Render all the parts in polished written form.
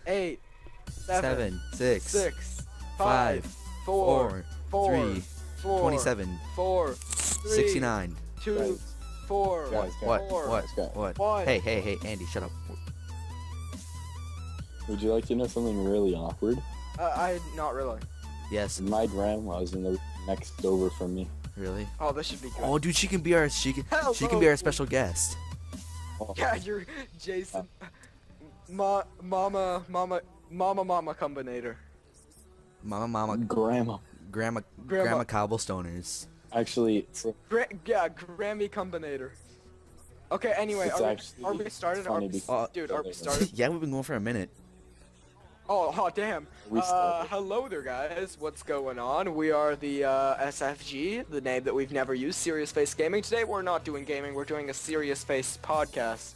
8, 7, 6, 6, 5, 5, 4, 3, 4, 27, 4, 3, 69. 2, Guys. 4, Guys, What? 4, What? Guys. What? 1. Hey, Andy, shut up. Would you like to know something really awkward? Not really. Yes, My grandma's in the next over from me. really? Oh, this should be good. Oh, dude, she can be our special guest. Oh, Yeah, you're Jason. Mama combinator. Mama, grandma. grandma cobblestoners. Actually, Grammy combinator. Okay, anyway, It's are actually we started? funny because- Dude, are we started? Yeah, we've been going for a minute. Oh, damn. We started. Hello there, guys. What's going on? We are the SFG, the name that we've never used, Serious Face Gaming. Today we're not doing gaming, we're doing a Serious Face podcast.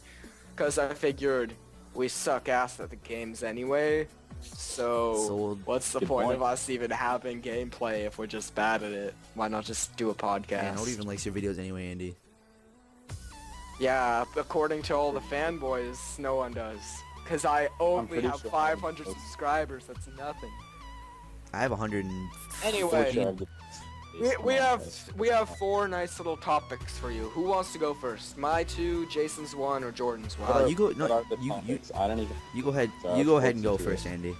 Because I figured we suck ass at the games anyway. So, Sold. what's the Good point point. of us even having gameplay if we're just bad at it? Why not just do a podcast? Yeah, nobody even likes your videos anyway, Andy. Yeah, according to all the fanboys, no one does. Because I only pretty have sure 500 everyone does. subscribers, that's nothing. I have 100 and... Anyway, Sure, the- we have 4 nice little topics for you. Who wants to go first? My 2, Jason's 1, or Jordan's 1? you go. What No, are the you topics? I don't even. you go ahead. So You go I'll ahead and go force you to first, Andy.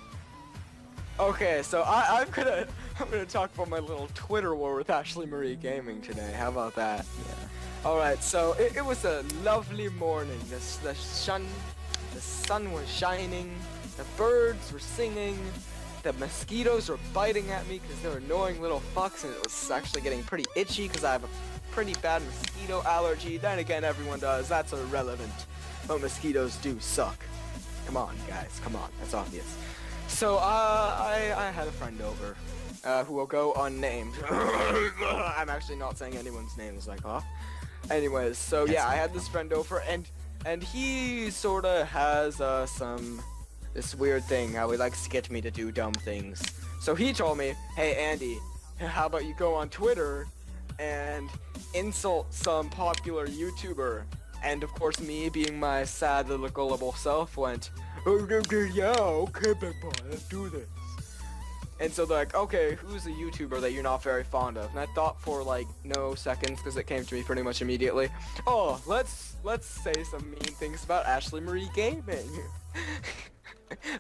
Okay, so I'm gonna talk about my little Twitter war with Ashley Marie Gaming today. How about that? Yeah. All right, so it was a lovely morning. The sun was shining, the birds were singing, the mosquitoes were biting at me because they're annoying little fucks, and it was actually getting pretty itchy because I have a pretty bad mosquito allergy. Then again, everyone does. That's irrelevant. But mosquitoes do suck. Come on, guys. Come on. That's obvious. So I had a friend over who will go unnamed. I'm actually not saying anyone's name. It's like, huh? Anyways, so yeah, I had this friend over, and he sorta has this weird thing how he likes to get me to do dumb things. So he told me, hey Andy, how about you go on Twitter and insult some popular YouTuber? And of course me, being my sad little gullible self, went, oh, yeah, okay, big boy, let's do this. And so they're like, okay, who's a YouTuber that you're not very fond of? And I thought for like no seconds, because it came to me pretty much immediately. Oh, let's say some mean things about Ashley Marie Gaming.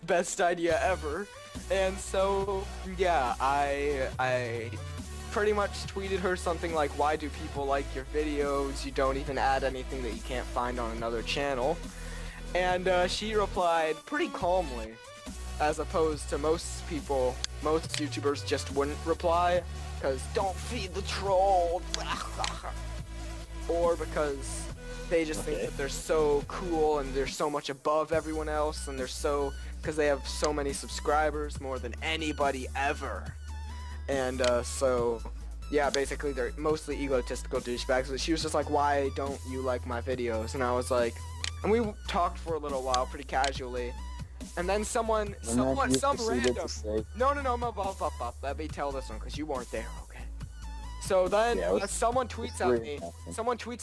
Best idea ever. And so yeah, I pretty much tweeted her something like, why do people like your videos? You don't even add anything that you can't find on another channel. And she replied pretty calmly, as opposed to most YouTubers just wouldn't reply, because don't feed the troll, or because they just think that they're so cool and they're so much above everyone else, and because they have so many subscribers, more than anybody ever. And so yeah, basically they're mostly egotistical douchebags. But she was just like, why don't you like my videos? And I was like, and we talked for a little while pretty casually. And then some random, no, let me tell this one, because you weren't there, okay? So then, someone tweets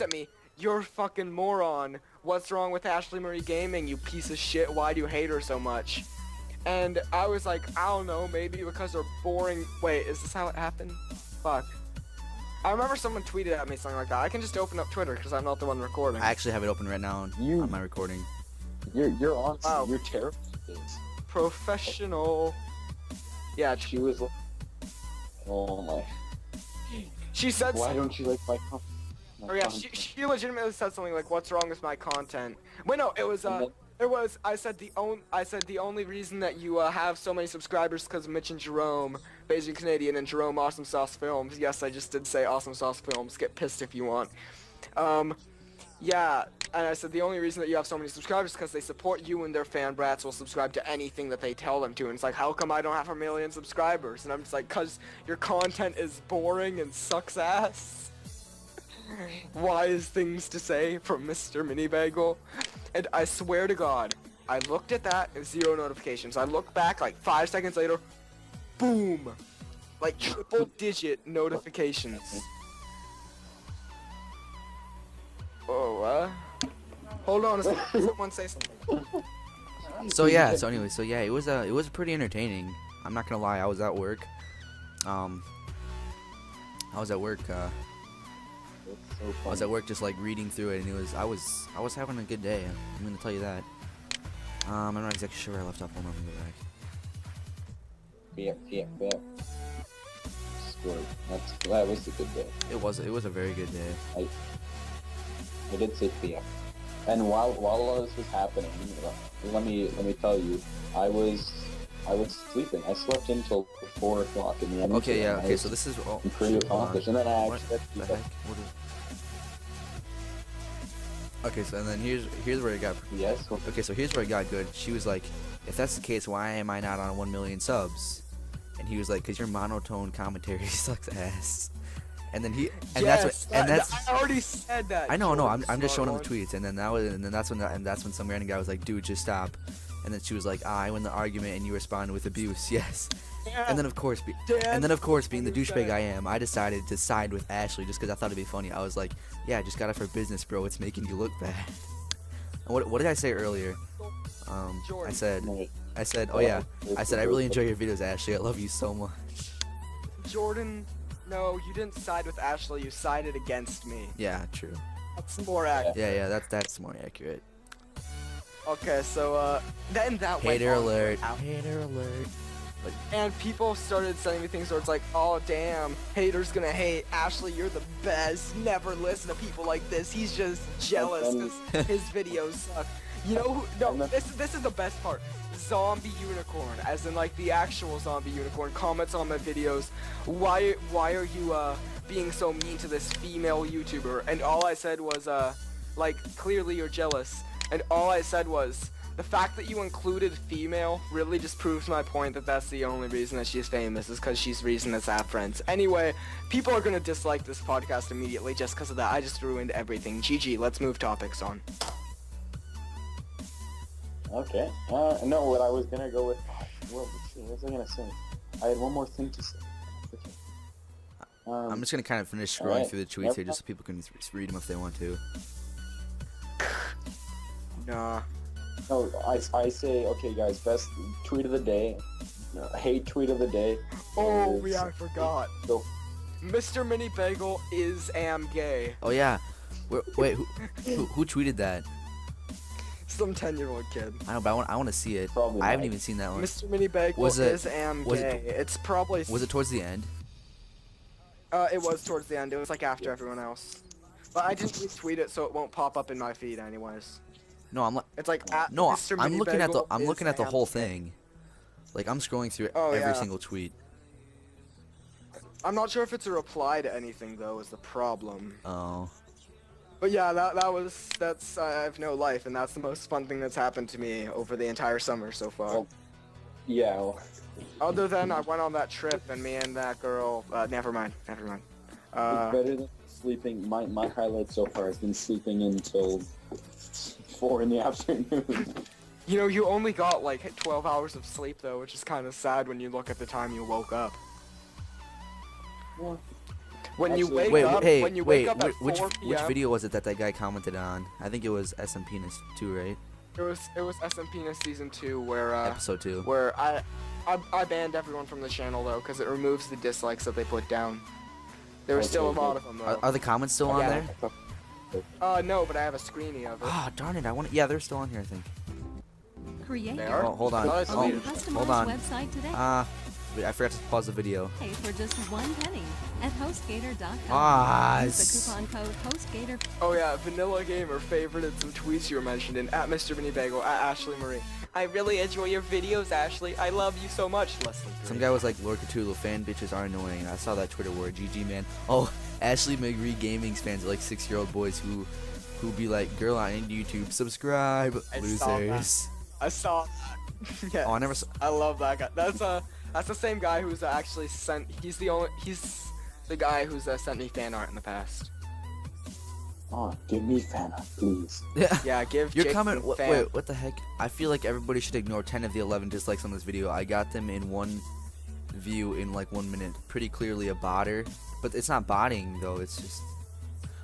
at me, you're a fucking moron, what's wrong with Ashley Marie Gaming, you piece of shit, why do you hate her so much? And I was like, I don't know, maybe because they're boring. Wait, is this how it happened? Fuck. I remember someone tweeted at me something like that. I can just open up Twitter, because I'm not the one recording. I actually have it open right now on my recording. You're honestly, Wow. you're terrible at this. Professional. Yeah, She was like, oh my. she said Why something. don't you like my content? Oh yeah, she legitimately said something like, "What's wrong with my content?" Wait, no, it was I said the only reason that you have so many subscribers because Mitch and Jerome, Beijing Canadian, and Jerome Awesome Sauce Films. Yes, I just did say Awesome Sauce Films. Get pissed if you want. Yeah, and I said the only reason that you have so many subscribers is because they support you, and their fan brats will subscribe to anything that they tell them to. And it's like, how come I don't have 1 million subscribers? And I'm just like, cause your content is boring and sucks ass. Wise things to say from Mr. Minibagel. And I swear to God, I looked at that and 0 notifications. I looked back like 5 seconds later, boom, like triple-digit notifications. Oh, hold on a second. Someone say something. So yeah, it was pretty entertaining. I'm not gonna lie, I was at work. I was at work just like reading through it, and I was having a good day. I'm gonna tell you that. I'm not exactly sure where I left off. Hold on, let me go back. Yeah. Scored. That was a good day. It was a very good day. I did say yeah. And while all this was happening, let me tell you, I was sleeping. I slept until 4 o'clock in the evening. Okay, yeah. Okay, so this is pretty accomplished, and then I what actually. the heck? Okay, so and then here's where it got. Yes. Okay, so here's where it got good. She was like, if that's the case, why am I not on 1 million subs? And he was like, because your monotone commentary sucks ass. And then that's I already said that. I know, Jordan, I'm just showing him the smart tweets, and then that's when some random guy was like, dude, just stop. And then she was like, I win the argument, and you responded with abuse, yes. Yeah. And then of course, being the douchebag I am, I decided to side with Ashley just because I thought it'd be funny. I was like, yeah, I just got it for business, bro. It's making you look bad. And what did I say earlier? Jordan. I said, oh yeah, I said I really enjoy your videos, Ashley. I love you so much. Jordan, no, you didn't side with Ashley. You sided against me. Yeah, true. That's more accurate. Yeah, that's more accurate. Okay, so then that went Hater on for alert. hours. Hater alert. And people started sending me things where it's like, oh damn, haters gonna hate. Ashley, you're the best. Never listen to people like this. He's just jealous because his videos suck. You know who? No, this is the best part. Zombie Unicorn, as in like the actual Zombie Unicorn, comments on my videos. Why are you being so mean to this female YouTuber? And all I said was like, clearly you're jealous. And all I said was, the fact that you included female really just proves my point that that's the only reason that she's famous, is because she's the reason that's have friends. Anyway, people are gonna dislike this podcast immediately just because of that. I just ruined everything. GG, let's move topics on. Okay. No, what I was gonna go with. What was I gonna say? I had one more thing to say. I'm just gonna kind of finish scrolling Alright. through the tweets here just so people can read them if they want to. Nah. No, I say, okay, guys, best tweet of the day, hate tweet of the day. Oh, is- yeah, I forgot. Go. Mr. Mini Bagel is gay. Oh yeah. Wait, who tweeted that? Some 10-year-old kid. I know, but I want to see it. Probably I haven't not. even seen that one. Mr. Mini Bagel Was it- is was gay. it- It's probably. Was it towards the end? It was towards the end. It was like after everyone else. But I didn't retweet it, so it won't pop up in my feed anyways. No, I'm like, It's like at no, Mr. I'm Mini looking at the Bagel is whole gay. thing. Like I'm scrolling through Oh, every yeah. single tweet. I'm not sure if it's a reply to anything though, is the problem. Oh. But yeah, that's I have no life, and that's the most fun thing that's happened to me over the entire summer so far. Well, yeah. Well, Other than I went on that trip and me and that girl. Never mind. it's better than sleeping. My highlight so far has been sleeping until 4 in the afternoon. You know, you only got like 12 hours of sleep though, which is kind of sad when you look at the time you woke up. Well, When you Actually- wake up, when you wake up at which 4 p.m. which video was it that guy commented on? I think it was SM Penis 2, right? It was SM Penis season 2 where Episode 2. where I banned everyone from the channel though because it removes the dislikes that they put down. There were still a lot of them though. Are the comments still on Yeah. there? No, but I have a screenie of it. Ah, darn it! Yeah, they're still on here, I think. Create They your are? Oh, hold on. Oh, it's own weird. customized hold on. website today. Wait, I forgot to pause the video. For just $1 at HostGator.com. Ah, Use the coupon code HostGator. Oh yeah, Vanilla Gamer favorited some tweets you were mentioned in at Mr. Mini Bagel at Ashley Marie. I really enjoy your videos, Ashley. I love you so much. Less than 3. Some guy was like, Lord Cthulhu, fan bitches are annoying. I saw that Twitter word, GG man. Oh, Ashley McGree Gaming's fans are like 6-year-old boys who be like, girl, I ain't YouTube, subscribe, I saw losers. I saw that. Yeah. Oh, I never saw. I love that guy. That's the same guy who's actually sent. He's the guy who's sent me fan art in the past. Oh, give me fan art, please. Yeah. Yeah, give. Your Jake comment. some fan. Wait, what the heck? I feel like everybody should ignore 10 of the 11 dislikes on this video. I got them in one view in like 1 minute. Pretty clearly a botter, but it's not botting though. It's just.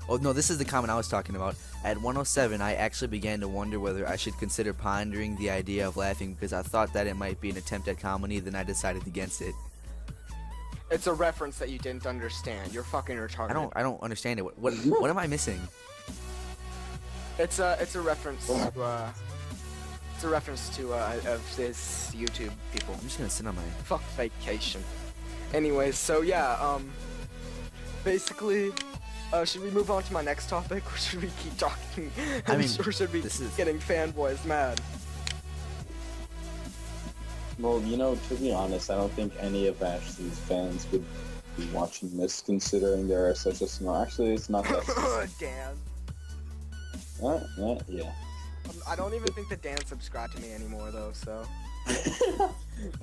Oh no, this is the comment I was talking about. At 107, I actually began to wonder whether I should consider pondering the idea of laughing because I thought that it might be an attempt at comedy. Then I decided against it. It's a reference that you didn't understand. You're fucking retarded. I don't understand it. What am I missing? It's a reference to of this YouTube people. I'm just gonna sit on my. Fuck vacation. Anyways, so yeah, basically, should we move on to my next topic, or should we keep talking? I mean, or should we this is- getting fanboys mad? Well, you know, to be honest, I don't think any of Ashley's fans would be watching this, considering there are such a small. Actually, it's not that. Dan. Yeah. I don't even think that Dan subscribed to me anymore, though. So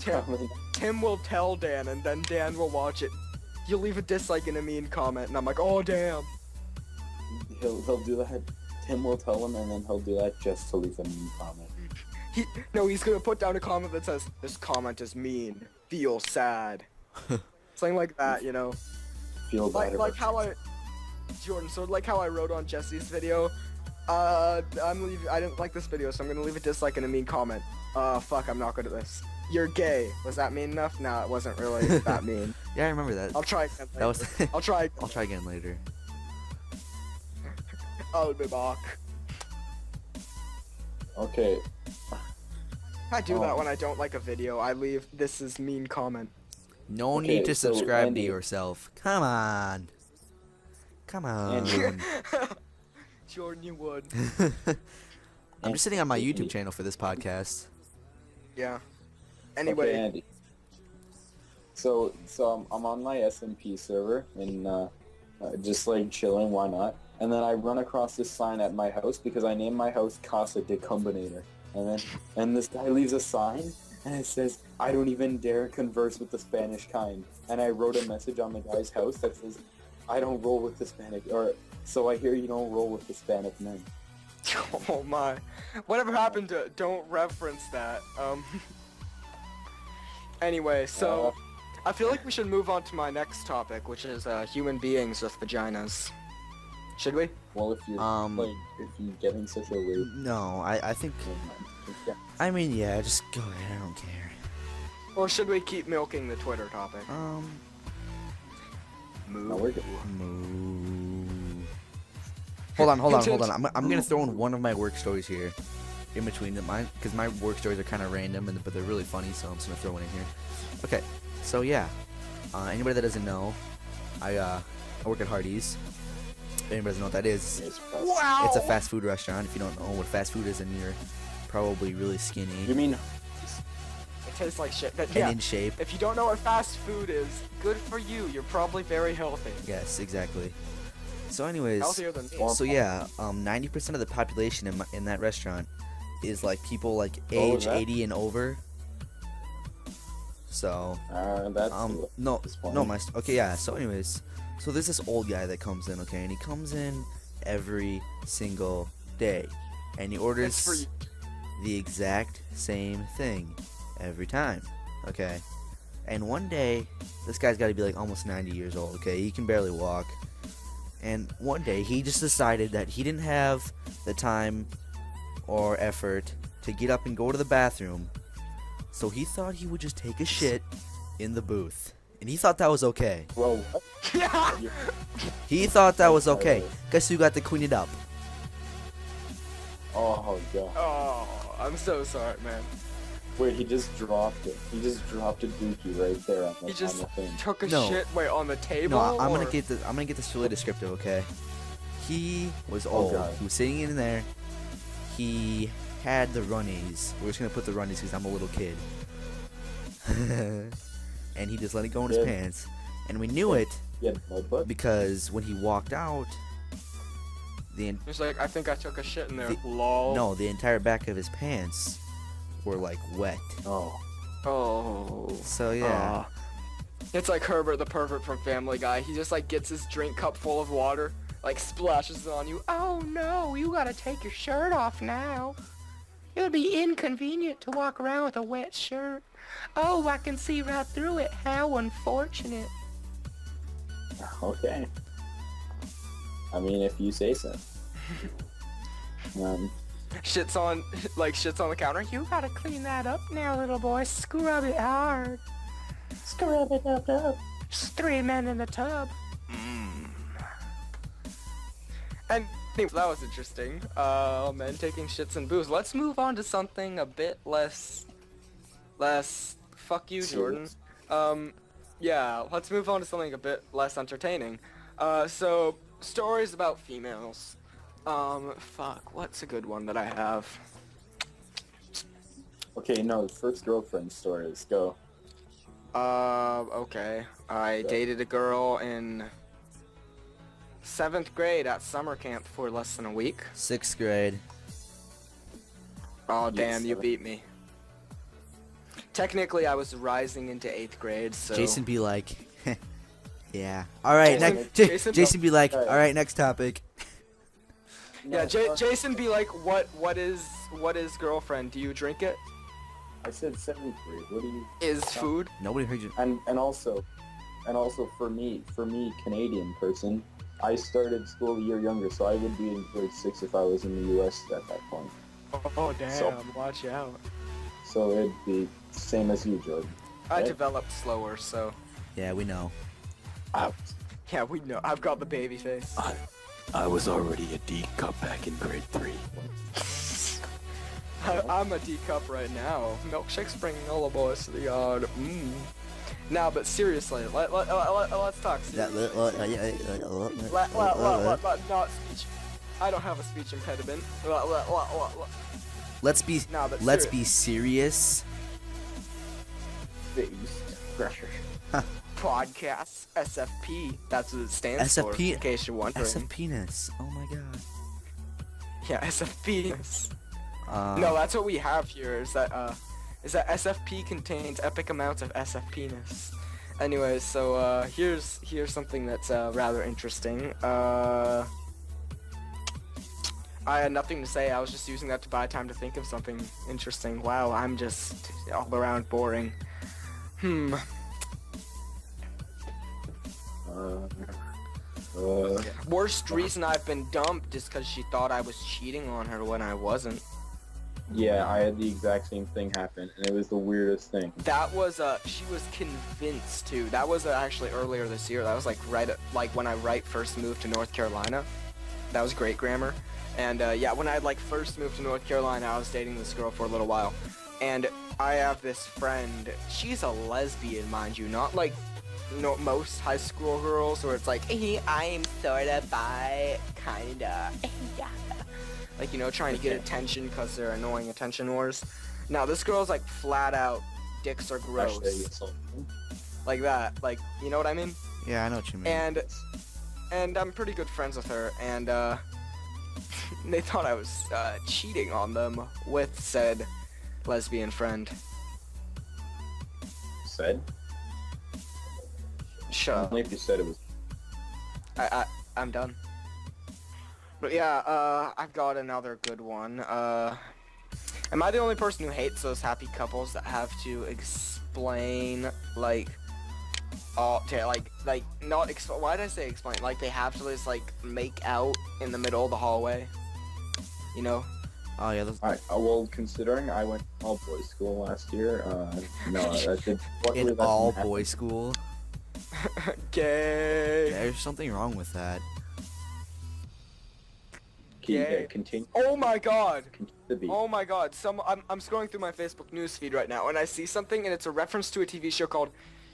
Probably. Tim will tell Dan, and then Dan will watch it. He'll leave a dislike and a mean comment, and I'm like, oh damn. He'll do that. Tim will tell him, and then he'll do that just to leave a mean comment. He's gonna put down a comment that says, "This comment is mean. Feel sad." Something like that, you know. Feel better. Like how Jordan. So like how I wrote on Jesse's video. I didn't like this video, so I'm gonna leave a dislike and a mean comment. Fuck, I'm not good at this. You're gay. Was that mean enough? No, it wasn't really that mean. Yeah, I remember that. I'll try again later. That was. I'll try. I'll try again later. I'll be back. Okay. I do that when I don't like a video. I leave "this is mean" comment. No Okay, need to so subscribe Andy- to yourself. Come on. Come on. Andy- Jordan, you would. I'm just sitting on my Andy- YouTube channel for this podcast. Yeah. Okay, Anyway, Andy. So I'm on my SMP server and just like chilling. Why not? And then I run across this sign at my house because I named my house Casa de Combinator. And this guy leaves a sign and it says, "I don't even dare converse with the Spanish kind." And I wrote a message on the guy's house that says, "I don't roll with Hispanic," or "So I hear you don't roll with Hispanic men." oh my. Whatever happened to don't reference that? Anyway, so I feel like we should move on to my next topic, which is human beings with vaginas. Should we? Well, if you're if you're getting such a weird, No, I think. I mean, yeah, just go ahead. I don't care. Or should we keep milking the Twitter topic? No, we're good. Moo. Hold on. I'm gonna throw in one of my work stories here, in between them, because my work stories are kind of random, but they're really funny, so I'm just gonna throw one in here. Okay, so yeah, anybody that doesn't know, I work at Hardee's. If anybody doesn't know what that is, Wow! it's a fast food restaurant. If you don't know what fast food is, then you're probably really skinny You mean It tastes like shit. But and yeah, in shape. if you don't know what fast food is, good for you. You're probably very healthy. Yes, exactly. So anyways, Healthier than me. so yeah, 90% of the population in that restaurant is like people like Oh, age that- 80 and over. So that's no, disappointing. okay, yeah. So anyways, so there's this old guy that comes in, okay, and he comes in every single day, and he It's orders for you. the exact same thing every time, okay. And one day, this guy's got to be like almost 90 years old, okay. He can barely walk. And one day, he just decided that he didn't have the time or effort to get up and go to the bathroom. So he thought he would just take a shit in the booth. And he thought that was okay. Whoa. Yeah. He thought that was okay. Guess who got to clean it up? Oh god. Oh, I'm so sorry, man. Wait, he just dropped it. He just dropped a dookie right there on the, He just on the thing. took a No. shit. Wait, on the table? No, I'm gonna or- get this really descriptive, okay? He was Oh, old. God. He was sitting in there. He had the runnies. We're just gonna put the runnies because I'm a little kid. And he just let it go in his Yeah. pants. And we knew it He had mud butt. because when he walked out, He's like, I think I took a shit in there. The- Lol. the entire back of his pants were like wet. Oh. Oh. So yeah. It's like Herbert the pervert from Family Guy. He just like gets his drink cup full of water, like splashes it on you. Oh no, you gotta take your shirt off now. It would be inconvenient to walk around with a wet shirt. Oh, I can see right through it. How unfortunate. Okay. I mean, if you say so. Shits on the counter. You gotta clean that up now, little boy. Scrub it hard. Scrub it up. Just 3 men in the tub. And that was interesting. Men taking shits and booze. Let's move on to something a bit less. Fuck you, Jordan. Yeah. Let's move on to something a bit less entertaining. So stories about females. Fuck. What's a good one that I have? Okay, no, first girlfriend stories. Go. Okay. I dated a girl in 7th grade at summer camp for less than a week. 6th grade. Oh, Yes, damn, you 7th. beat me. Technically, I was rising into 8th grade, so... Jason be like, yeah. All right, Jason- Jason be like, all Alright. right, next topic. Yeah, No, Jason be like, what is girlfriend? Do you drink it? I said 7th grade. What do you? Is food? Nobody heard you. And also for me, Canadian person, I started school a year younger, so I would be in grade 6 if I was in the U.S. at that point. Oh, damn, So- watch out. So it'd be same as you, Jordan. I Right? developed slower, so... Yeah, we know. Yeah, we know. I've got the baby face. I was already a D cup back in grade 3. I'm a D cup right now. Milkshake's bringing all the boys to the yard. Now, but seriously, let's talk seriously. Not speech. I don't have a speech impediment. Let's be No, but let's serious. be serious. Podcast SFP. That's what it stands for. SFP In case you're wondering. SF penis. Oh my god. Yeah, SFP. No, that's what we have here. Is that SFP contains epic amounts of SF penis. Anyways, so here's something that's rather interesting. I had nothing to say. I was just using that to buy time to think of something interesting. Wow, I'm just all around boring. Worst reason I've been dumped is because she thought I was cheating on her when I wasn't. Yeah, I had the exact same thing happen, and it was the weirdest thing. That was she was convinced too. That was actually earlier this year. That was like when I first moved to North Carolina. That was great grammar. And yeah, when I first moved to North Carolina, I was dating this girl for a little while. And I have this friend. She's a lesbian, mind you, not like most high school girls where it's like, hey, I'm sorta bi, kinda. Like, you know, trying to get attention because they're annoying attention whores. Now, this girl's like flat out, dicks are gross. Like that. Like, you know what I mean? Yeah, I know what you mean. And I'm pretty good friends with her, and they thought I was cheating on them with said lesbian friend. Said? Shut up. Only if you said it was. I'm done. But yeah, I've got another good one. Am I the only person who hates those happy couples that have to explain, like, not why did I say explain? Like, they have to just, like, make out in the middle of the hallway? You know? Oh yeah, those, Alright, well, considering I went to all boys school last year, no, I did. in all boys school. Gay. There's something wrong with that. Gay. Continue Oh my god. to be. Oh my god, I'm scrolling through my Facebook newsfeed right now, and I see something, and it's a reference to a TV show called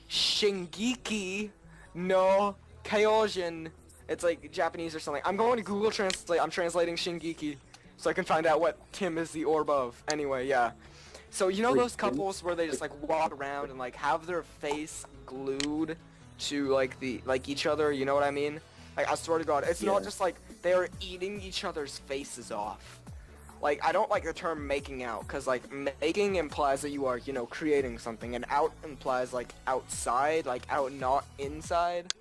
Shingeki no Kyojin. It's like Japanese or something. I'm going to Google Translate. I'm translating Shingeki so I can find out what Tim is the orb of. Anyway, yeah. So you know those couples where they just like walk around and like have their face glued to like each other, you know what I mean? Like, I swear to God, it's not Yeah. just like they're eating each other's faces off. Like, I don't like the term making out, because, like, making implies that you are, you know, creating something, and out implies, like, outside, like, out, not inside.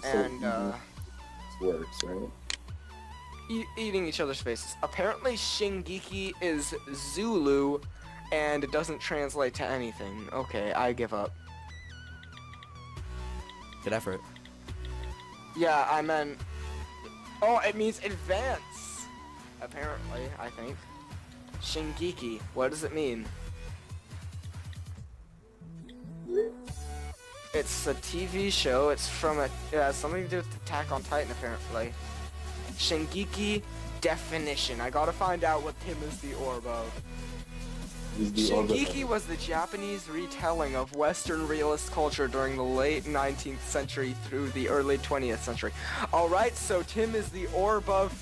So, And, works, right? eating each other's faces. Apparently, Shingeki is Zulu, and it doesn't translate to anything. Okay, I give up. Good effort. Yeah, I meant. Oh, it means advance. Apparently, I think. Shingeki. What does it mean? It's a TV show. It's from a something to do with Attack on Titan, apparently. Shingeki definition. I gotta find out what Tim is the orb of. He's the orb of- Shingeki was the Japanese retelling of Western realist culture during the late 19th century through the early 20th century. Alright, so Tim is the orb of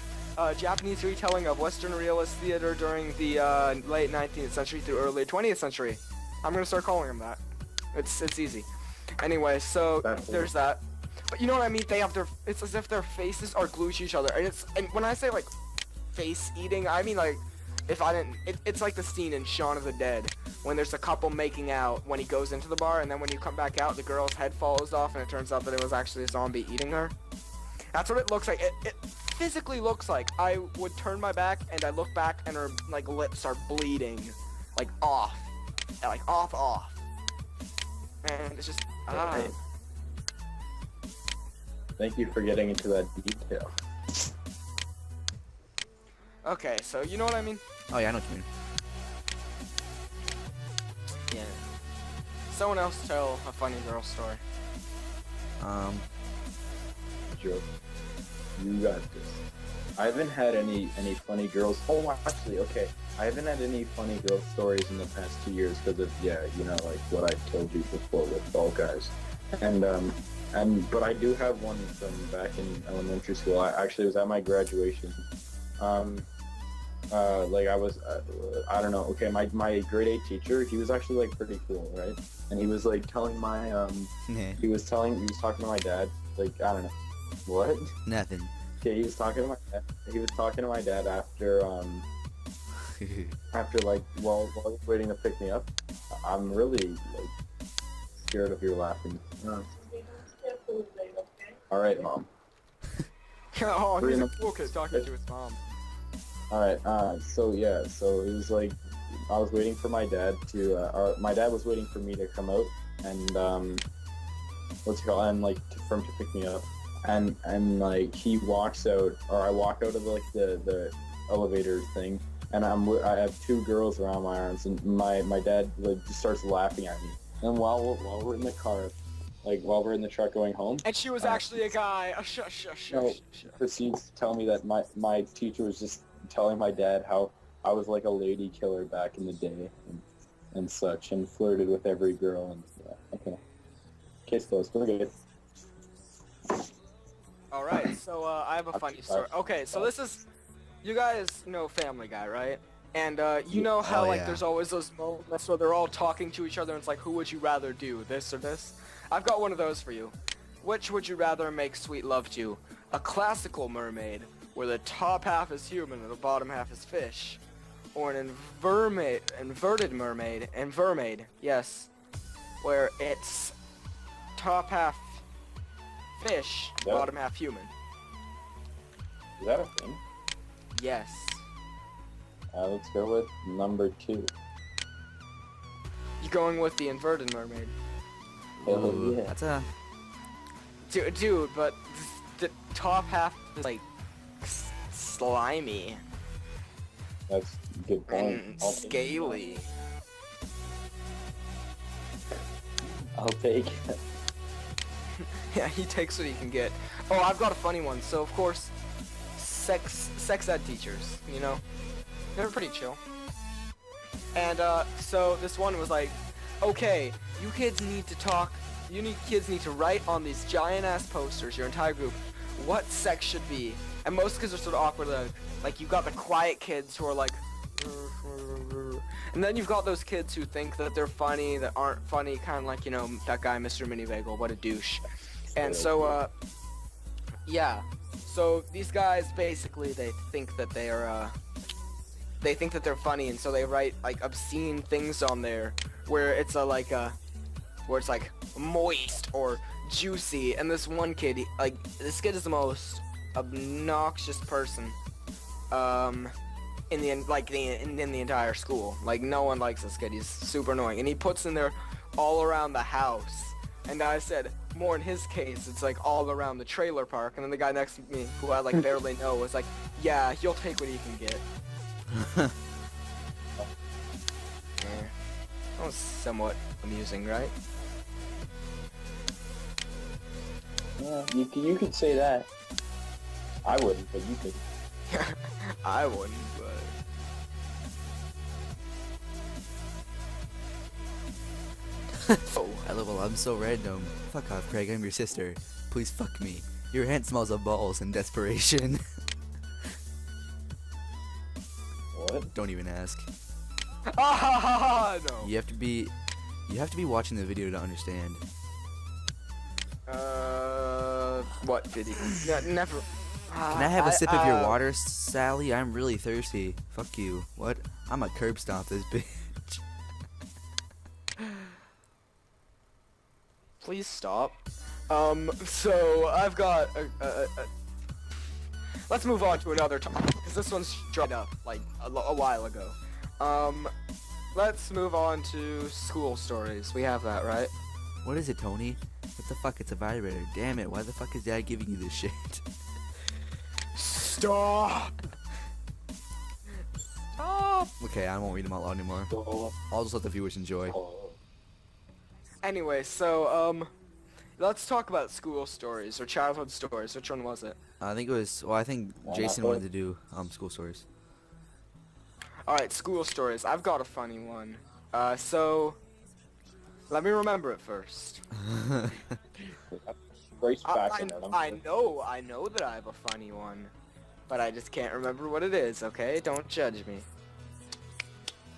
Japanese retelling of Western realist theater during the late 19th century through early 20th century. I'm gonna start calling him that. It's easy. Anyway, so there's that. But you know what I mean? They have their. It's as if their faces are glued to each other, and when I say like face eating, I mean like if I didn't. It's like the scene in Shaun of the Dead when there's a couple making out when he goes into the bar, and then when you come back out, the girl's head falls off, and it turns out that it was actually a zombie eating her. That's what it looks like. It physically looks like. I would turn my back and I look back and her like lips are bleeding, like off, and it's just Right. Thank you for getting into that detail. Okay, so you know what I mean? Oh yeah, I know what you mean. Yeah. Someone else tell a funny girl story. Joe, you got this. I haven't had any funny girls. Oh, actually, okay. I haven't had any funny girl stories in the past 2 years because of like what I told you before with Fall Guys, but I do have one from back in elementary school. I actually was at my graduation. Like I was, I don't know. Okay, my grade 8 teacher, he was actually like pretty cool, right? And he was like telling my he was talking to my dad. Like I don't know, what? Nothing. Okay, he was talking to my dad. He was talking to my dad after after like while he was waiting to pick me up. I'm really like scared of your laughing. All right, Mom. Oh, We're he's in a the- cool kid talking to his mom. All right. So it was like I was waiting for my dad to, or my dad was waiting for me to come out and what's it called? And like for him to pick me up, and like he walks out, or I walk out of like the elevator thing, and I have 2 girls around my arms, and my dad like just starts laughing at me. And while we're in the car, like while we're in the truck going home, And she was actually a guy. Shush. no, proceeds to tell me that my teacher was just telling my dad how I was like a lady killer back in the day and such, and flirted with every girl, and okay. Case closed. We're good. Alright, so I have a funny story. Okay, so this is, you guys know Family Guy, right? And you know how Oh, like yeah. there's always those moments where they're all talking to each other and it's like, who would you rather do, this or this? I've got one of those for you. Which would you rather make sweet love to? A classical mermaid, where the top half is human and the bottom half is fish? Or an inverted mermaid, yes, where it's top half fish, Yeah. bottom half human? Is that a thing? Yes. Let's go with number 2. You going with the inverted mermaid? Hell Ooh, yeah. That's a. Dude, but the top half is like slimy That's a good point. and scaly. I'll take it. Yeah, he takes what he can get. Oh, I've got a funny one. So of course, sex ed teachers, you know, they're pretty chill. And so this one was like, okay, you kids need to talk. Kids need to write on these giant ass posters, your entire group, what sex should be. And most kids are sort of awkward. Like you've got the quiet kids who are like, and then you've got those kids who think that they're funny, that aren't funny, kind of like, you know, that guy, Mr. Minivagel, what a douche. And so, yeah. So these guys basically, they think that they are, they think that they're funny, and so they write like obscene things on there, where it's where it's like moist or juicy. And this one kid, this kid is the most obnoxious person, in the entire school. Like no one likes this kid. He's super annoying, and he puts in there all around the house. And I said, more in his case, it's like all around the trailer park, and then the guy next to me, who I like barely know, was like, yeah, you'll take what you can get. That was somewhat amusing, right? Yeah, you could say that. I wouldn't, but you could. I wouldn't, but... Oh. LOL, I'm so random. Fuck off, Craig, I'm your sister. Please fuck me. Your hand smells of balls in desperation. What? Don't even ask. Ah, no. You have to be watching the video to understand. What video? Never. Can I have a sip of your water, Sally? I'm really thirsty. Fuck you. What? I'm a curb stomp this bitch. Please stop. So I've got let's move on to another topic, because this one's straight up, like, a while ago. Let's move on to school stories. We have that, right? What is it, Tony? What the fuck? It's a vibrator. Damn it, why the fuck is Dad giving you this shit? Stop! Stop! Okay, I won't read them out loud anymore. I'll just let the viewers enjoy. Anyway, so, let's talk about school stories, or childhood stories. Which one was it? I think it was, well, I think Jason wanted to do, school stories. Alright, school stories. I've got a funny one. So, let me remember it first. Brace back I in there. know that I have a funny one, but I just can't remember what it is, okay? Don't judge me.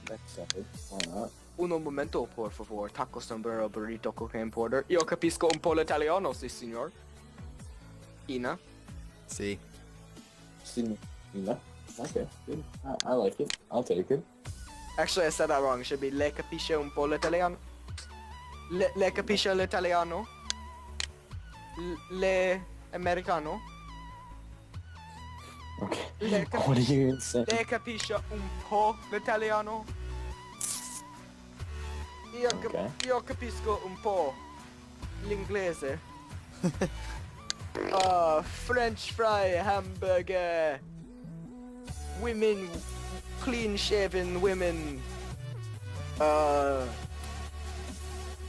Next second. Why not? Uno momento, por favor. Taco sombrero, burrito, cocaine porter. Io capisco un po' l'italiano, si signor. Ina. See? See, you know? Okay, good. I like it. I'll take it. Actually, I said that wrong. It should be le capisce un po' l'italiano. Le capisce l'italiano. Le americano. Okay. Le What are you gonna say? Le capisce un po' l'italiano. Okay. Io capisco un po' l'inglese. French fry hamburger. Women, clean shaven women.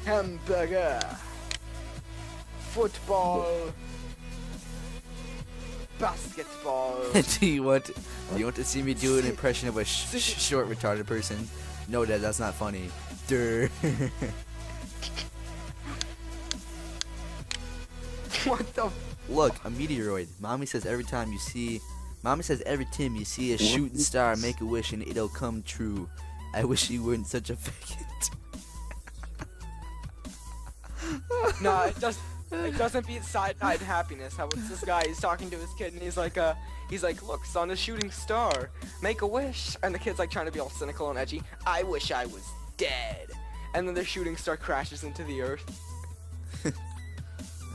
Hamburger. Football. Basketball. do you want to see me do an impression of a short retarded person? No, Dad, that's not funny. Durr. What the? Look, a meteoroid. Mommy says every time you see a shooting star, make a wish and it'll come true. I wish you weren't such a faggot. No, it doesn't beat side-eyed happiness. How it's this guy? He's talking to his kid, and he's like, look, son, a shooting star. Make a wish. And the kid's like trying to be all cynical and edgy. I wish I was dead. And then the shooting star crashes into the earth.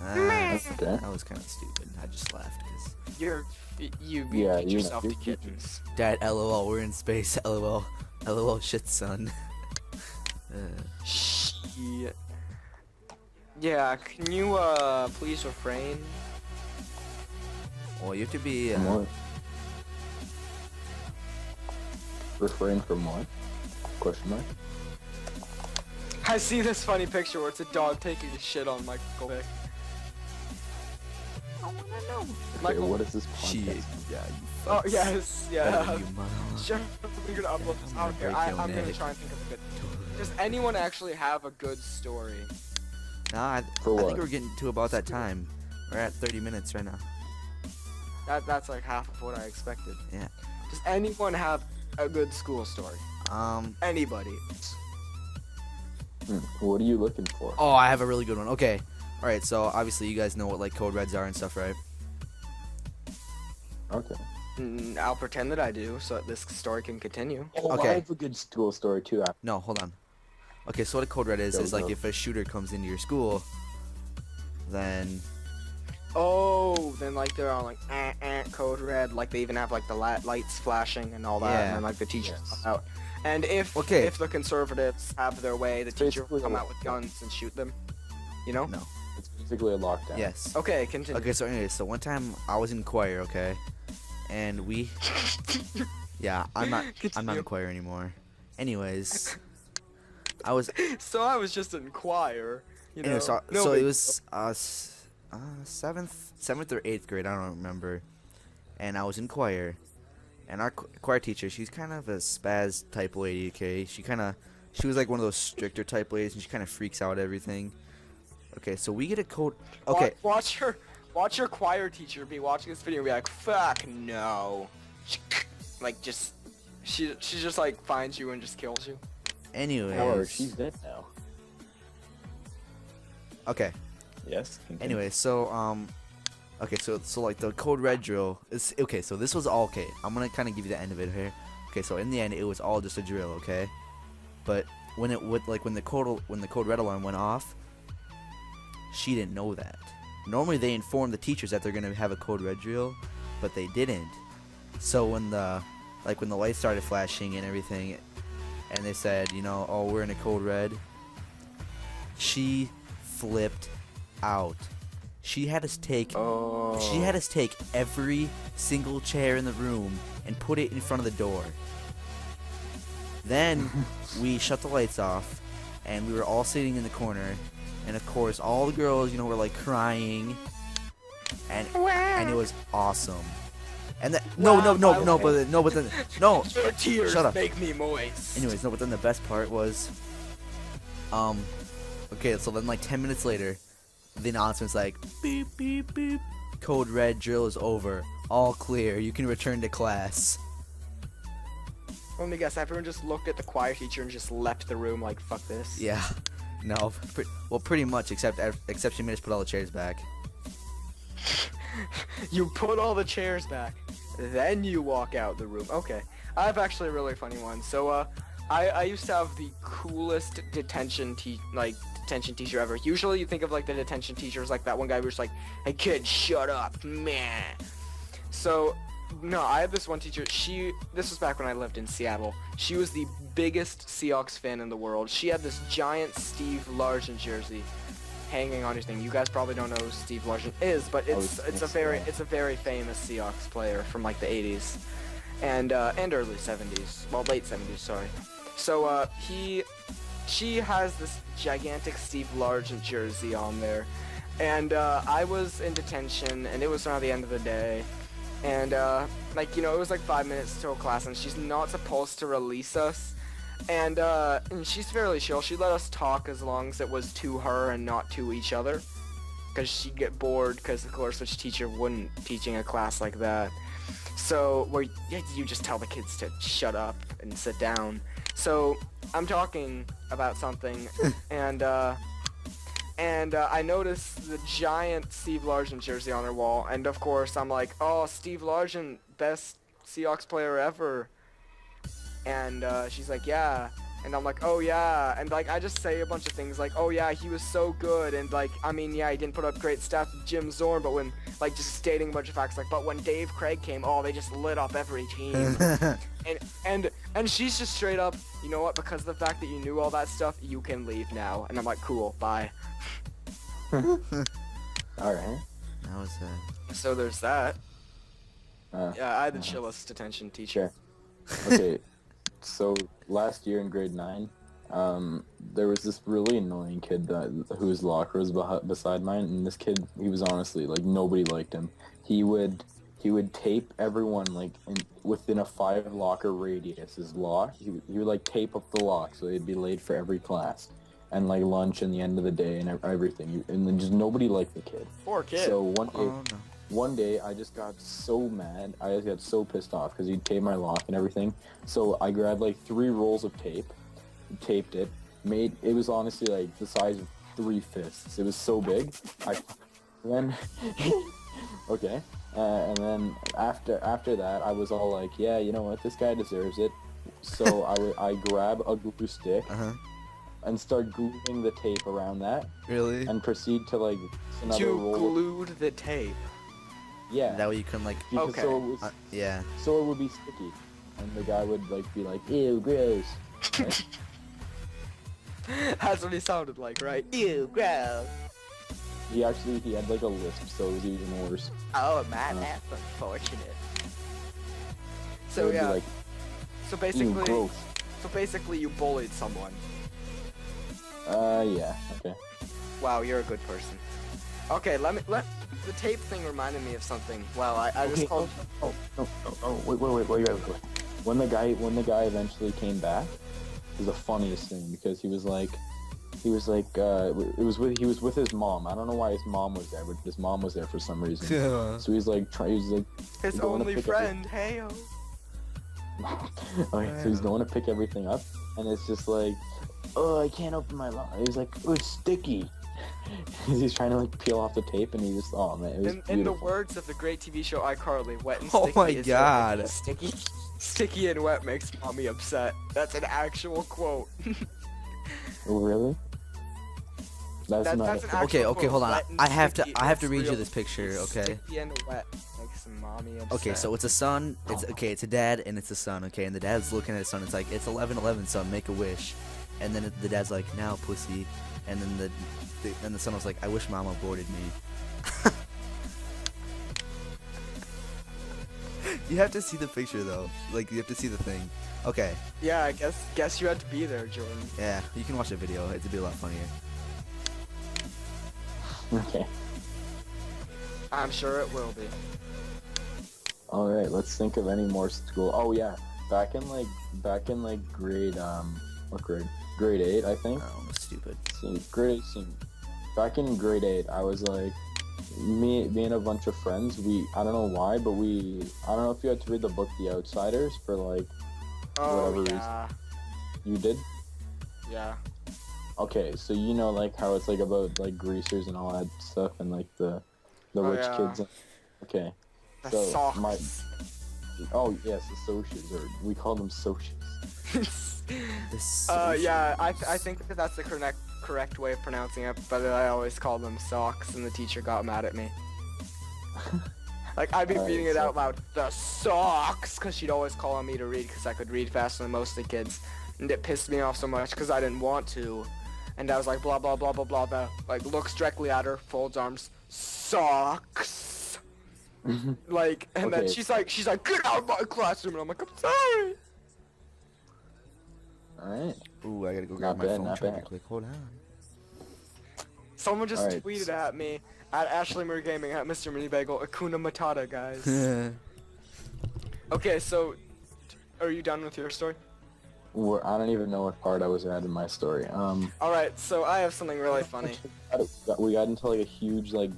Okay. That was kind of stupid. I just laughed because You beat Yeah, yourself to you're- kittens. Dad, LOL, we're in space. LOL, LOL, shit, son. Shit. Yeah, can you please refrain? Well, you have to be. From what? Refrain from what? Question mark? I see this funny picture where it's a dog taking a shit on Michael Vick. I wanna know. Okay, Michael. what is this Shit. podcast? Yeah, you Oh fucks. yes, Better yeah. than you, mama. Sure, we're gonna upload this. I don't care. break your I'm gonna neck. try and think of a good. Does anyone actually have a good story? Nah, I For think what? we're getting to about that time. We're at 30 minutes right now. That's like half of what I expected. Yeah. Does anyone have a good school story? Anybody? What are you looking for? Oh, I have a really good one. Okay. All right. So obviously you guys know what like code reds are and stuff, right? Okay. I'll pretend that I do, so that this story can continue. Oh, Okay. I have a good school story too. No, hold on. Okay, so what a code red is Go, like go. if a shooter comes into your school, then Oh, then like they're on like code red, like they even have like the lights flashing and all that, Yeah. and then like the teachers Yes. come out. And if Okay. the conservatives have their way, the teacher will Basically come what- out with guns and shoot them. You know? no. It's basically a lockdown. Yes. Okay, continue. Okay, so anyways, so one time I was in choir, okay, and we, yeah, I'm not in Continue. choir anymore. Anyways, I was, So I was just in choir. You know. anyway, so no it big was seventh or eighth grade, I don't remember, and I was in choir, and our choir teacher, she's kind of a spaz type lady, okay, she was like one of those stricter type ladies, and she kind of freaks out everything. Okay, so we get a code. deal. Okay, Watch your choir teacher be watching this video and be like, "Fuck no," like just she just like finds you and just kills you. anyways. However, she's dead now. Okay. Yes. continue. Anyway, so okay, so like the code red drill is okay. So this was all okay. I'm gonna kind of give you the end of it here. Okay, so in the end, it was all just a drill, okay. But when it would when the code red alarm went off, she didn't know that. Normally they inform the teachers that they're gonna have a code red drill, but they didn't. So when the lights started flashing and everything, and they said, you know, oh, we're in a code red, she flipped out. She had us take Oh. She had us take every single chair in the room and put it in front of the door. Then we shut the lights off, and we were all sitting in the corner, and of course all the girls, you know, were like crying, and it was awesome. And no, but then Your tears Shut up. make me moist. anyways, no, but then the best part was, okay, so then like 10 minutes later, the announcement's like, beep, beep, beep, code red drill is over, all clear, you can return to class. Let me guess. Everyone just looked at the choir teacher and just left the room like, "Fuck this." Yeah, no, pretty much, except she made us put all the chairs back. You put all the chairs back, then you walk out the room. Okay, I have actually a really funny one. So, I used to have the coolest detention teacher ever. Usually, you think of like the detention teachers like that one guy who's like, "Hey kid, shut up, man." So, no, I had this one teacher. This was back when I lived in Seattle. She was the biggest Seahawks fan in the world. She had this giant Steve Largent jersey hanging on her thing. You guys probably don't know who Steve Largent is, but it's a very famous Seahawks player from like the 80s and early 70s. Well, late 70s, sorry. So she has this gigantic Steve Largent jersey on there, and I was in detention, and it was around the end of the day. And, like, you know, it was like 5 minutes till class, and she's not supposed to release us. And she's fairly chill. She let us talk as long as it was to her and not to each other. Because she'd get bored, because, of course, which teacher wouldn't teaching a class like that? So, where you just tell the kids to shut up and sit down. So, I'm talking about something, and I noticed the giant Steve Largent jersey on her wall, and of course I'm like, "Oh, Steve Largent, best Seahawks player ever." And she's like, "Yeah," and I'm like, "Oh yeah," and like I just say a bunch of things like, "Oh yeah, he was so good," and like, I mean, yeah, he didn't put up great stats with Jim Zorn, but when like just stating a bunch of facts like, but when Dave Craig came, oh, they just lit up every team. And she's just straight up, "You know what? Because of the fact that you knew all that stuff, you can leave now." And I'm like, "Cool, bye." All right. That was So there's that. Yeah, I had the uh-huh. chillest detention teacher. Sure. Okay. So last year in grade 9, there was this really annoying kid whose locker was beside mine, and this kid, he was honestly like nobody liked him. He would tape everyone like within a 5 locker radius. His lock. He would like tape up the lock so they'd be late for every class, and like lunch and the end of the day and everything. And then just nobody liked the kid. Poor kid. So oh no. one day I just got so mad. I just got so pissed off because he'd tape my lock and everything. So I grabbed like 3 rolls of tape, taped it, it was honestly like the size of 3 fists. It was so big. Okay. And then after that, I was all like, yeah, you know what, this guy deserves it. So I grab a glue stick and start gluing the tape around that, Really? and proceed to like another You roll. glued the tape. Yeah. That way you can like, Because Okay. so it was, yeah. so it would be sticky, and the guy would like be like, ew, gross. Right? That's what he sounded like, right? Ew, gross. he had like a lisp, so it was even worse. Oh man, Uh. that's unfortunate. It So would be yeah, like, so ew, basically, gross. you bullied someone. Yeah, okay. Wow, you're a good person. Okay, let the tape thing reminded me of something. Well, I just Okay, called. wait. When the guy eventually came back, it was the funniest thing because he was with his mom. I don't know why his mom was there, but his mom was there for some reason. So he was like His going to only pick friend, heyo. okay, so he's going to pick everything up, and it's just like, oh, I can't open my lock. He's like, oh, it's sticky. He's trying to like peel off the tape, and he just, oh man, it was In the beautiful. words of the great TV show iCarly, wet and Oh sticky my is God. your sticky. Sticky and wet makes mommy upset. That's an actual quote. Oh, really? That's not. That's an it. actual Okay, quote. hold on. Wet and I have sticky, to it's read you real. this picture, okay? Sticky and wet makes mommy upset. Okay, so it's a son. It's a dad and it's a son. Okay, and the dad's looking at his son. It's like, it's 11:11, son. Make a wish. And then the dad's like, now, pussy. And then the son was like, I wish mom aborted me. You have to see the picture though. Like, you have to see the thing. Okay, Yeah, I guess you had to be there, Jordan. yeah, you can watch the video. It'd be a lot funnier. Okay. I'm sure it will be. All right, let's think of any more school. Oh yeah, back in grade what grade? Grade 8, I think. Oh, stupid. Grade 8. Back in grade 8, I was like, me and a bunch of friends. I don't know why, but I don't know if you had to read the book The Outsiders for like Oh whatever yeah, you did. yeah. Okay, so you know like how it's like about like greasers and all that stuff and like the Oh, rich yeah. kids. Okay. The So, socks. Oh yes, the socias, or we call them socias. This. Yeah, I think that that's the correct way of pronouncing it, but I always call them socks, and the teacher got mad at me. Like, I'd be Alright, reading it so- out loud, the socks, because she'd always call on me to read, because I could read faster than most of the kids, and it pissed me off so much, because I didn't want to, and I was like, blah, blah, blah, blah, blah, blah, like, looks directly at her, folds arms, socks, like, and then Okay. she's like, get out of my classroom, and I'm like, I'm sorry. Alright. Ooh, I gotta go Not grab my bad, phone not charger bad. quick. Hold on. Someone just Alright, tweeted so- at me, at Ashley Moore Gaming, at Mr. Mini Bagel, Akuna Matata, guys. Okay, so, are you done with your story? I don't even know what part I was at in my story. Alright, so I have something really funny. We got into like a huge like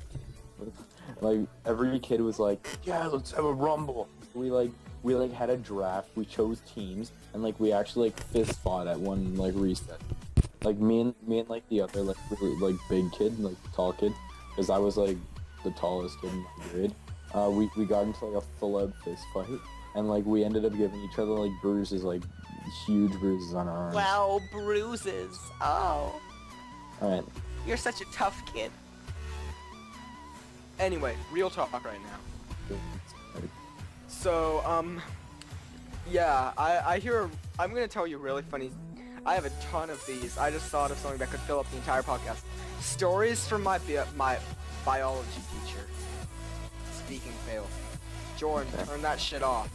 every kid was like, yeah, let's have a rumble. We had a draft. We chose teams, and like we actually like fist fought at one like recess. Like me and like the other like really, like big kid, like tall kid, because I was like the tallest kid in my grade. We got into like a full out fist fight, and like we ended up giving each other like bruises, like huge bruises on our arms. Wow, bruises. Oh, All right. you're such a tough kid. Anyway, real talk right now. So, yeah, I'm gonna tell you a really funny. I have a ton of these. I just thought of something that could fill up the entire podcast. Stories from my biology teacher. Speaking fail. Jordan, turn that shit off.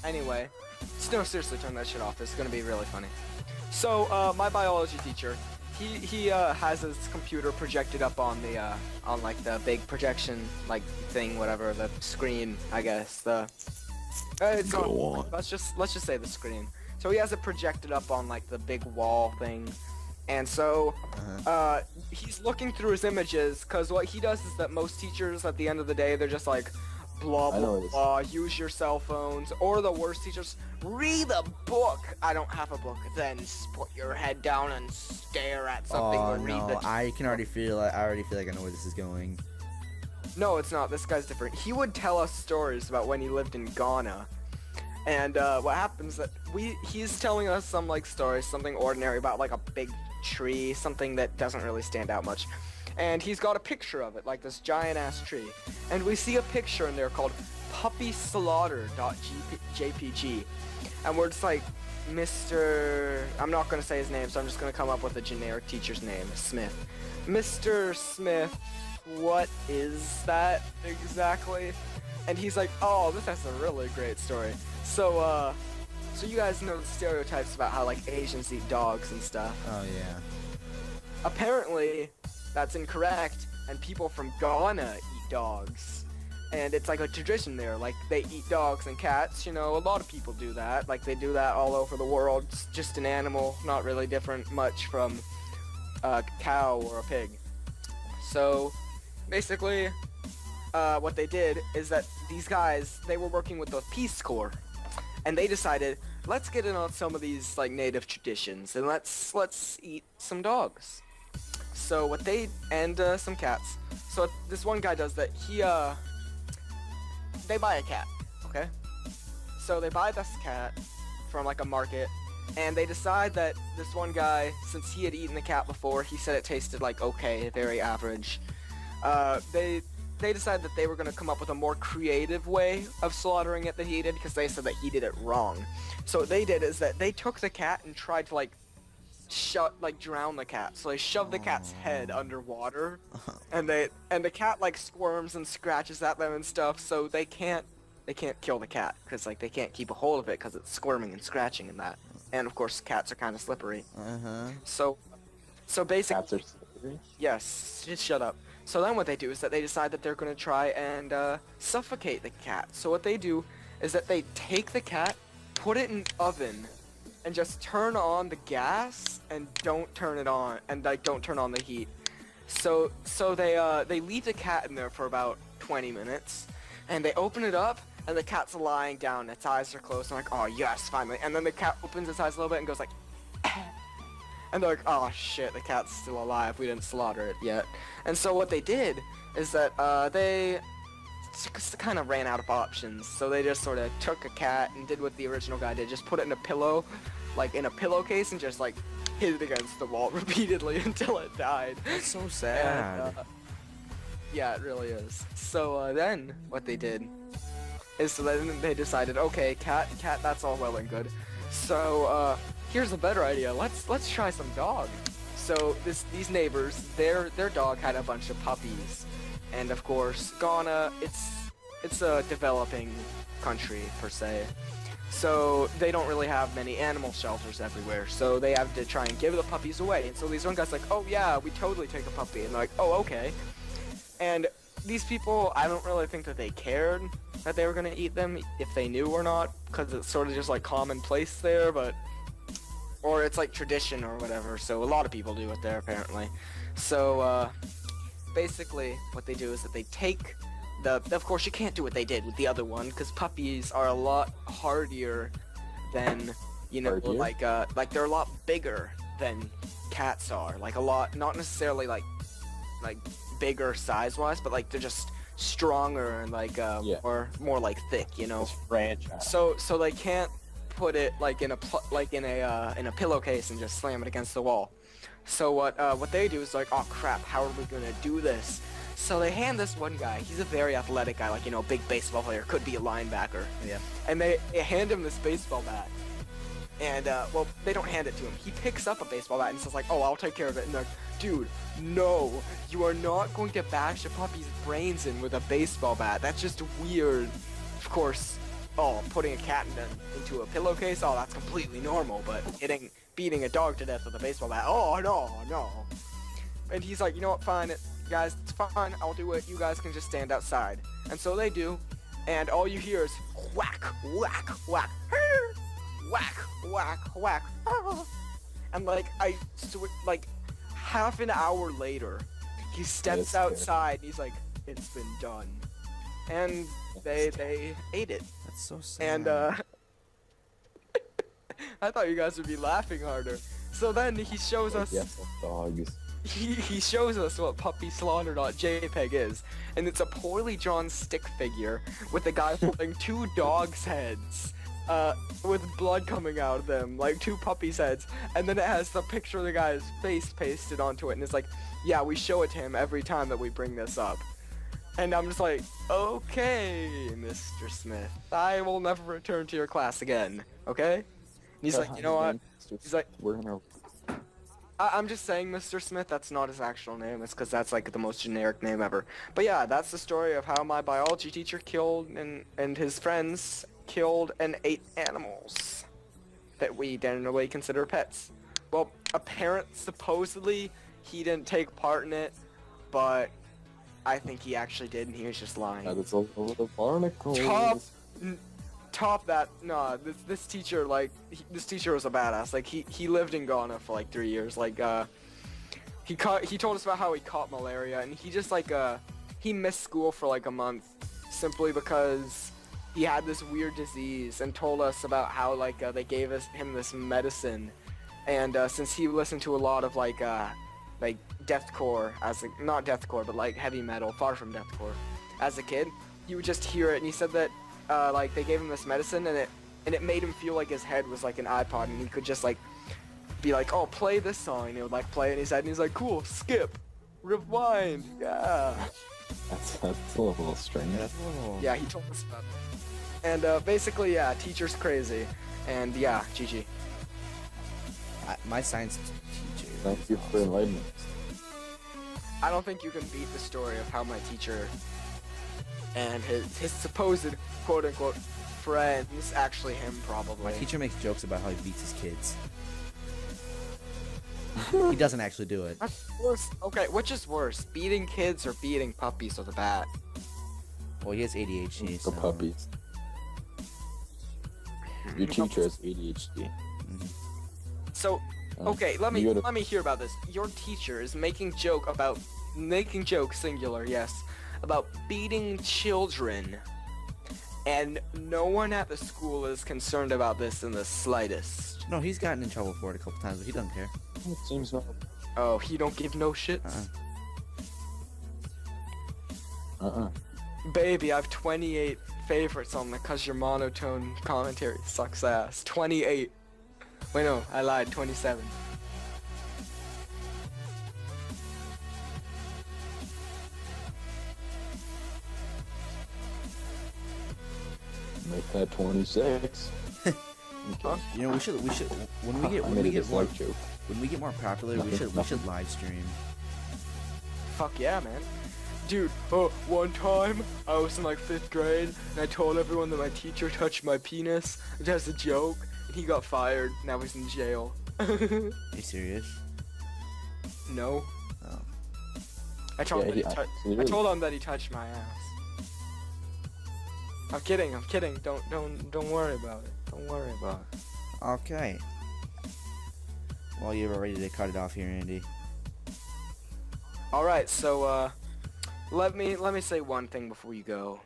Anyway, no, seriously, turn that shit off. This is gonna be really funny. So, my biology teacher, he has his computer projected up on the on like the big projection like thing, whatever, the screen, I guess. It's Go on. Let's just say the screen. So he has it projected up on like the big wall thing, and so he's looking through his images, because what he does is that most teachers at the end of the day, they're just like, blah I know blah this. blah, use your cell phones, or the worst teachers, read a book. I don't have a book. Then put your head down and stare at something, Oh or read no, the I already feel like I know where this is going. No, it's not. This guy's different. He would tell us stories about when he lived in Ghana. And what happens that he's telling us some like stories, something ordinary about like a big tree, something that doesn't really stand out much. And he's got a picture of it, like this giant ass tree. And we see a picture in there called puppyslaughter.jpg. And we're just like, Mr. I'm not gonna say his name, so I'm just gonna come up with a generic teacher's name, Smith. Mr. Smith, what is that exactly? And he's like, oh, this has a really great story. So you guys know the stereotypes about how like Asians eat dogs and stuff. Oh yeah. Apparently, that's incorrect, and people from Ghana eat dogs. And it's like a tradition there, like they eat dogs and cats, you know, a lot of people do that. Like they do that all over the world. It's just an animal, not really different much from a cow or a pig. So basically, what they did is that these guys, they were working with the Peace Corps, and they decided, let's get in on some of these like native traditions, and let's eat some dogs. So what they, and some cats. So what this one guy does that, they buy a cat, okay? So they buy this cat from like a market, and they decide that this one guy, since he had eaten the cat before, he said it tasted like okay, very average. They decided that they were going to come up with a more creative way of slaughtering it than he did, because they said that he did it wrong. So what they did is that they took the cat and tried to drown the cat. So they shoved the cat's head underwater, and the cat like squirms and scratches at them and stuff. So they can't kill the cat, because like they can't keep a hold of it because it's squirming and scratching and that. And of course, cats are kind of slippery. So basically, Cats are slippery? yes, just shut up. So then what they do is that they decide that they're going to try and suffocate the cat. So what they do is that they take the cat, put it in an oven, and just turn on the gas and don't turn it on, and like don't turn on the heat. So they leave the cat in there for about 20 minutes, and they open it up, and the cat's lying down, its eyes are closed, and like, oh yes, finally. And then the cat opens its eyes a little bit and goes like, and they're like, oh shit, the cat's still alive, we didn't slaughter it yet. And so what they did is that they kind of ran out of options, so they just sort of took a cat and did what the original guy did, just put it in a pillow, like in a pillowcase, and just like hit it against the wall repeatedly until it died. That's so sad. And, yeah, it really is. So then what they did is, so then they decided, okay, cat, that's all well and good. So here's a better idea. Let's try some dog. So these neighbors, their dog had a bunch of puppies, and of course Ghana, it's a developing country per se. So they don't really have many animal shelters everywhere, so they have to try and give the puppies away. And so these one guy's like, oh yeah, we totally take a puppy, and they're like, oh okay. And these people, I don't really think that they cared that they were gonna eat them, if they knew or not, because it's sort of just like commonplace there, or it's like tradition or whatever, so a lot of people do it there apparently. So basically what they do is that they take of course you can't do what they did with the other one, because puppies are a lot hardier than, you know, Hardier? like they're a lot bigger than cats are, like a lot, not necessarily like bigger size wise, but like they're just stronger and like more like thick, you know. It's franchise. So they can't put it like in a pillowcase and just slam it against the wall. So what they do is like, oh crap, how are we gonna do this? So they hand this one guy, he's a very athletic guy, like, you know, big baseball player, could be a linebacker. Yeah. And they hand him this baseball bat. And, well, they don't hand it to him. He picks up a baseball bat and says like, oh, I'll take care of it. And they're like, dude, no, you are not going to bash a puppy's brains in with a baseball bat. That's just weird. Of course, putting a cat into a pillowcase, that's completely normal, but beating a dog to death with a baseball bat, oh, no. And he's like, you know what, fine, guys, it's fine, I'll do it, you guys can just stand outside. And so they do, and all you hear is whack, whack, whack, whack, whack, whack, and like, half an hour later, he steps outside, and he's like, it's been done. And they ate it. That's so sad. And I thought you guys would be laughing harder. So then he shows us Yes, dogs. he shows us what puppyslaughter.jpg is, and it's a poorly drawn stick figure with a guy holding two dogs' heads, with blood coming out of them, like two puppies' heads, and then it has the picture of the guy's face pasted onto it, and it's like, yeah, we show it to him every time that we bring this up. And I'm just like, okay, Mr. Smith, I will never return to your class again, okay? He's like, you know what? He's like, we're gonna. I'm just saying, Mr. Smith, that's not his actual name. It's because that's like the most generic name ever. But yeah, that's the story of how my biology teacher killed and his friends killed and ate animals that we generally consider pets. Well, supposedly he didn't take part in it, but I think he actually did, and he was just lying. That's a little barnacle. Top that, nah, this teacher, like, this teacher was a badass. Like, he lived in Ghana for like 3 years. Like, he told us about how he caught malaria, and he just like he missed school for like a month simply because he had this weird disease, and told us about how like they gave him this medicine, and since he listened to a lot of like deathcore, not deathcore but like heavy metal, far from deathcore, as a kid, he would just hear it, and he said that like they gave him this medicine, and it made him feel like his head was like an iPod, and he could just like be like, oh, play this song, and he would like play it in his head, and he's like, cool, skip, rewind, yeah. That's a little strange. Yeah, he told us about it. And basically, yeah, teacher's crazy, and yeah, GG. My science teacher. Thank you for enlightening. I don't think you can beat the story of how my teacher and his supposed quote-unquote friends, actually him probably. My teacher makes jokes about how he beats his kids. He doesn't actually do it. That's worse. Okay, which is worse, beating kids or beating puppies with a bat? Well, he has ADHD. The So. puppies. Your teacher has ADHD. So, okay, let you gotta- me hear about this. Your teacher is making jokes, singular, yes, about beating children, and no one at the school is concerned about this in the slightest. No, he's gotten in trouble for it a couple times, but he doesn't care. It seems normal. Oh, he don't give no shits? Baby, I have 28 favorites on the Cause Your Monotone commentary sucks ass. 28. Wait, no, I lied. 27. Make that 26. Huh? You know, we should when we I made a get more dislike joke. when we get more popular, we should live stream. Fuck yeah, man. Dude, one time I was in like 5th grade and I told everyone that my teacher touched my penis as a joke, and he got fired and I was in jail. Are you serious? No. Oh. I told Yeah, him he- I told him that he touched my ass. I'm kidding. Don't worry about it. Don't worry about it. Okay. Well, you're ready to cut it off here, Andy. All right, so let me say one thing before you go.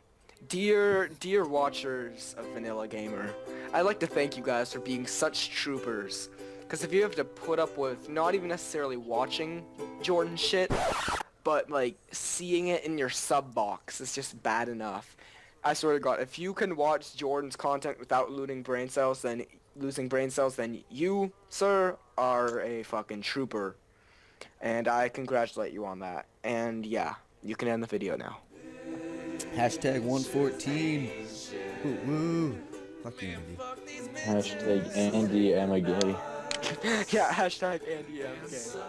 Dear watchers of Vanilla Gamer, I'd like to thank you guys for being such troopers. Because if you have to put up with not even necessarily watching Jordan shit, but like seeing it in your sub box, it's just bad enough. I swear to God, if you can watch Jordan's content without losing brain cells, then you, sir, are a fucking trooper. And I congratulate you on that. And yeah, you can end the video now. Hashtag 114. Woo woo. Fuck you, Andy. Hashtag Andy am a gay. Yeah, hashtag Andy M. Game.